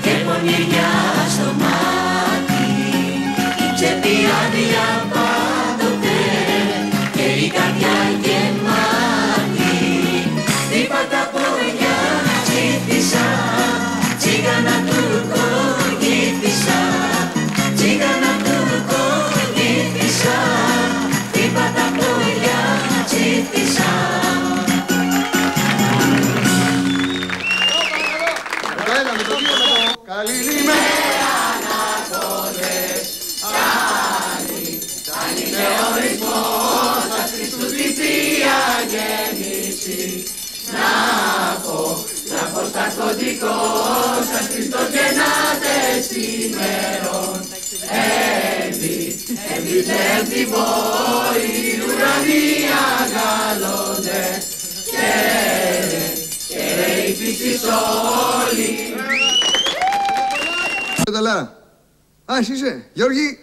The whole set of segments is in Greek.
και πονηριά στο μάτι, η τσέπη άδεια πάντοτε και η καρδιά γεμάτη. Χτύπατα πόδια τσίφτησα, τσίγανα τουρκο γύφτησα, τσίγανα τουρκο γύφτησα, χτύπατα πόδια τσίφτησα. Καλημέρα ανατολές, καλή με ορισμός, θα Χριστού τη Θεία Γέννηση. Να πω στα κωδικός, θα Χριστός γεννάτες ημέρων. Έμπτη πόρη, ουρανοί αγαλώνται, και ρε οι πίστης όλοι. Ταλάρα. Α, εσύ είσαι. Γιώργη.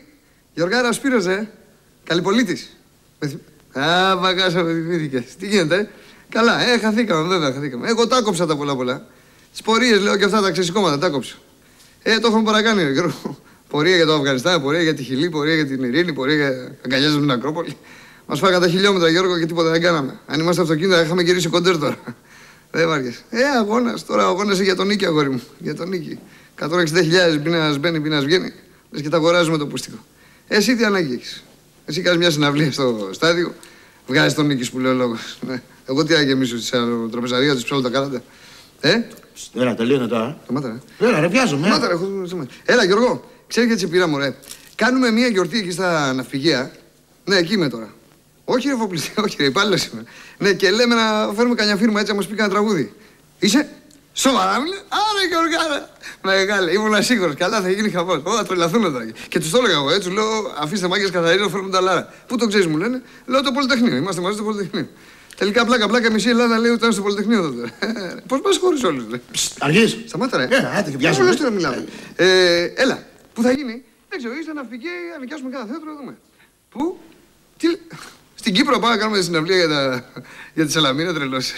Γιωργάρα Σπύρος, Καλυπολίτης. Α, μπαγκάσα με θυμήθηκες. Τι γίνεται, Καλά, χαθήκαμε, βέβαια, χαθήκαμε. Εγώ τα κόψα τα πολλά. Τις πορείες, λέω, και αυτά τα ξεσηκώματα, τα κόψα. Το έχουμε παρακάνει, Γιώργο. Πορεία για το Αφγανιστάν, πορεία για τη Χιλή, πορεία για την Ειρήνη, πορεία για αγκαλιές με την Ακρόπολη. Μας φάγαν τα χιλιόμετρα, Γιώργο, και τίποτα δεν κάναμε. Αν είμαστε αυτοκίνητα, είχαμε γυρίσει κοντέρ τώρα. Δεν βάριες. Αγώνας, τώρα αγώνας για τον νίκη, αγόρι μου. Για τον νίκη. 160.000 πίνας μπαίνει, πίνας βγαίνει. Λες και τα αγοράζουμε το πούστικο. Εσύ τι ανάγκη έχεις? Εσύ κάνεις μια συναυλία στο στάδιο, βγάζεις τον νίκη που λέει ο λόγος. Ναι. Εγώ τι να γεμίσω τη τραπεζαρία, του ψάχνω τα κάνατε. Έλα, τελείωνε τώρα. Σταμάτα, Έλα, ρε, βιάζομαι. Έλα, Γιώργο, ξέρεις γιατί σε πήρα, μωρέ. Κάνουμε μια γιορτή εκεί στα ναυπηγεία. Ναι, εκεί είμαι τώρα. Όχι, ρε φοπλιστή, όχι, ρε, υπάλληλος είμαι. Ναι, και λέμε να φέρουμε κανένα φίρμα έτσι να μας πει κανένα τραγούδι. Είσαι? Σοβαρά μιλε? Άρα, Γιώργαρα. Μεγάλε, ήμουν σίγουρος. Καλά, θα γίνει χαμός. Θα τρελαθούν τώρα. Και τους το έλεγα εγώ, έτσι, λέω, αφήστε μάγκες καθαρίζω, φέρουμε τα λάρα. Πού το ξέρεις, μου λένε? Λέω το Πολυτεχνείο. Είμαστε μαζί στο Πολυτεχνείο. Τελικά πλάκα μισή Ελλάδα λέει ότι ήταν στο Πολυτεχνείο τότε. Πώς μας χωρίς όλους, ρε. Αργείς. Σταμάτα, ρε. Άντε και βιάζομαι. Τώρα μιλάμε. Έλα, πού θα γίνει? Δεν ξέρω, είστε ναυπηγοί, αν νοικιάσουμε cada θέατρο, δούμε. Πού? Στην Κύπρο πάμε να κάνουμε τη συναυλία για τη Σαλαμίνα, τρελός.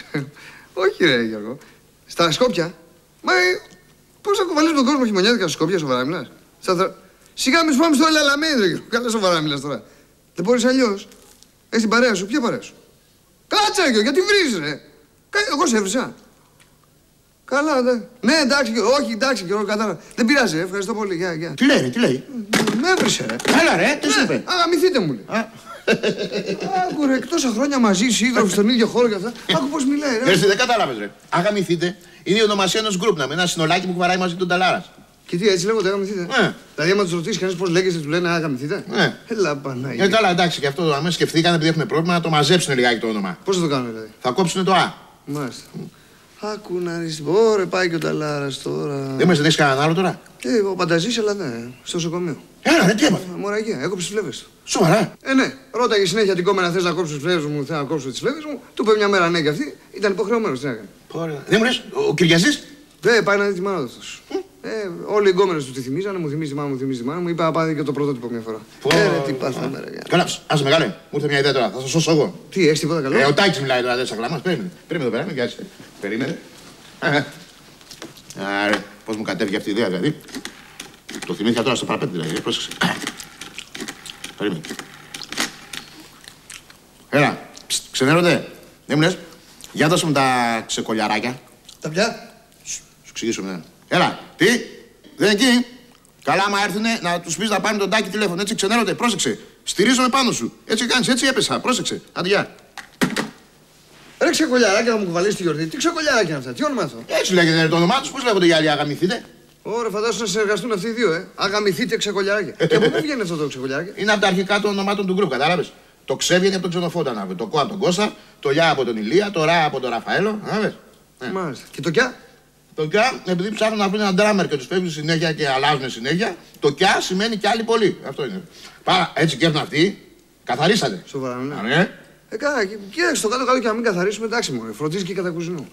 Όχι, ρε Γιώργο. Στα Σκόπια. Μα πώς θα κουβαλήσουμε τον κόσμο χειμωνιάτικα στα Σκόπια, σοβαρά μιλάς? Σιγά μη σου πάμε στο Ελαλαμίδ, ρε Γιώργο. Καλά, σοβαρά μιλάς τώρα. Δεν μπορείς αλλιώς. Έχεις την παρέα σου, ποια παρέα σου? Κάτσε, ρε Γιώργο, γιατί βρίζεις, ρε. Εγώ σε έβρισα. Καλά, ναι, εντάξει, όχι, εντάξει, Γιώργο, κατάλαβα. Δεν πειράζει, ευχαριστώ πολύ. Γεια. Τι λέει, τι λέει? Με έβρισε, ρε. Έλα, ρε, τι σου είπε? Αγαμηθείτε, μου λέει. Άκου ρε, τόσα χρόνια μαζί, σύντροφοι στον ίδιο χώρο και αυτά. Άκου πώς μιλάει, ρε. Δεν κατάλαβες, ρε. Αγαμηθείτε είναι η ονομασία ενός γκρουπ, ένα συνολάκι που κουβαράει μαζί τον Ταλάρας. Και τι, έτσι λέγονται, αγαμηθείτε? Δηλαδή, άμα τους ρωτήσεις κανείς πώς λέγεστε, του λένε αγαμηθείτε? Έλα, Παναγία. Καλά, εντάξει, και αυτό αμέσως σκεφτήκανε επειδή έχουν πρόβλημα να το μαζέψουν λιγάκι το όνομα. Πώς θα το κάνουν, δηλαδή? Θα κόψουν το Α. Μάλιστα. Άκου να ρίξει. Ωραία, πάει και ο Ταλάρας τώρα. Δεν έχεις κανέναν άλλο τώρα? Ο Πανταζής, αλλά ναι, στο νοσοκομείο. Έλα, ρε, τι έπαθε? Μωραγία, έκοψε τις φλέβες του. Σοβαρά? Ναι. Ρώταγε συνέχεια την κόμενα, θες να κόψεις τις φλέβες μου, θέλω να κόψω τις φλέβες μου. Του είπε μια μέρα ναι και αυτή, ήταν υποχρεωμένος. Τι να κάνει? Δεν μου λες, ο Κυριαζής? Δεν πάει να δει τη μάνα του αυτός. Όλοι οι γκόμενες του τη θυμίζανε, μου θυμίζει τη μάνα μου, είπα να πάει και το πρωτότυπο μια φορά. Τι πάθαμε, ρε. Καλά, άσε μεγάλε, μου ήρθε μια ιδέα τώρα, θα σας σώσω εγώ. Τι, έχεις τίποτα καλό? Ο Τάκης μιλάει τώρα, δεν σε ακλαμάς, περίμενε εδώ πέρα, μην κάτσεις. Περίμενε. Άρα, πώς μου κατέβηκε αυτή η ιδέα, δηλαδή. Το θυμήθηκα τώρα στο παραπέντε, δηλαδή, πρόσεξε. Περίμενε. Έλα, ξενέρονται, δεν μου λες, για δώσε μου τα ξεκολιαράκια. Τα πια? Σου εξηγήσω μετά. Έλα, τι, δεν είναι εκεί. Καλά, άμα έρθουνε να τους πεις να πάρουν τον Τάκη τηλέφωνο, έτσι ξενέρονται, πρόσεξε. Στηρίζομαι πάνω σου. Έτσι κάνεις, έτσι έπεσα, πρόσεξε. Άντε, γεια. Ρε ξεκολιαράκια να μου κουβαλείς τη γιορτή. Τι ξεκολιαράκια είναι αυτά, τι όνομα αυτό? Έτσι λέγεται το όνομά τους, πώς λέγονται οι άλλοι, αγαμηθείτε? Ωραία, φαντάζομαι να συνεργαστούν αυτοί οι δύο, Αγαμηθείτε ξεκολιαράκια. Και από πού βγαίνει αυτό το ξεκολιαράκια? Είναι από τα αρχικά των ονομάτων του γκρουπ, κατάλαβες. Το ξέβγαινε από τον Ξενοφόντα, το κο από τον Κώστα, το λιά από τον Ηλία, το ρα από τον Ραφαέλο. Μάλιστα. Και το κιά? Το κιά, επειδή ψάχνουν να βρουν έναν ντράμερ και τους παίρνουν συνέχεια και αλλάζουν συνέχεια, το κιά σημαίνει κι άλλοι πολλοί. Αυτό είναι. Πάρα έτσι και έρθουν αυτοί, καθαρίσατε. Σοβαρά, ναι. Και στο κάτω-κάτω και να μην καθαρίσουμε, εντάξει μόνο, φροντίζει και κατά κουζινού.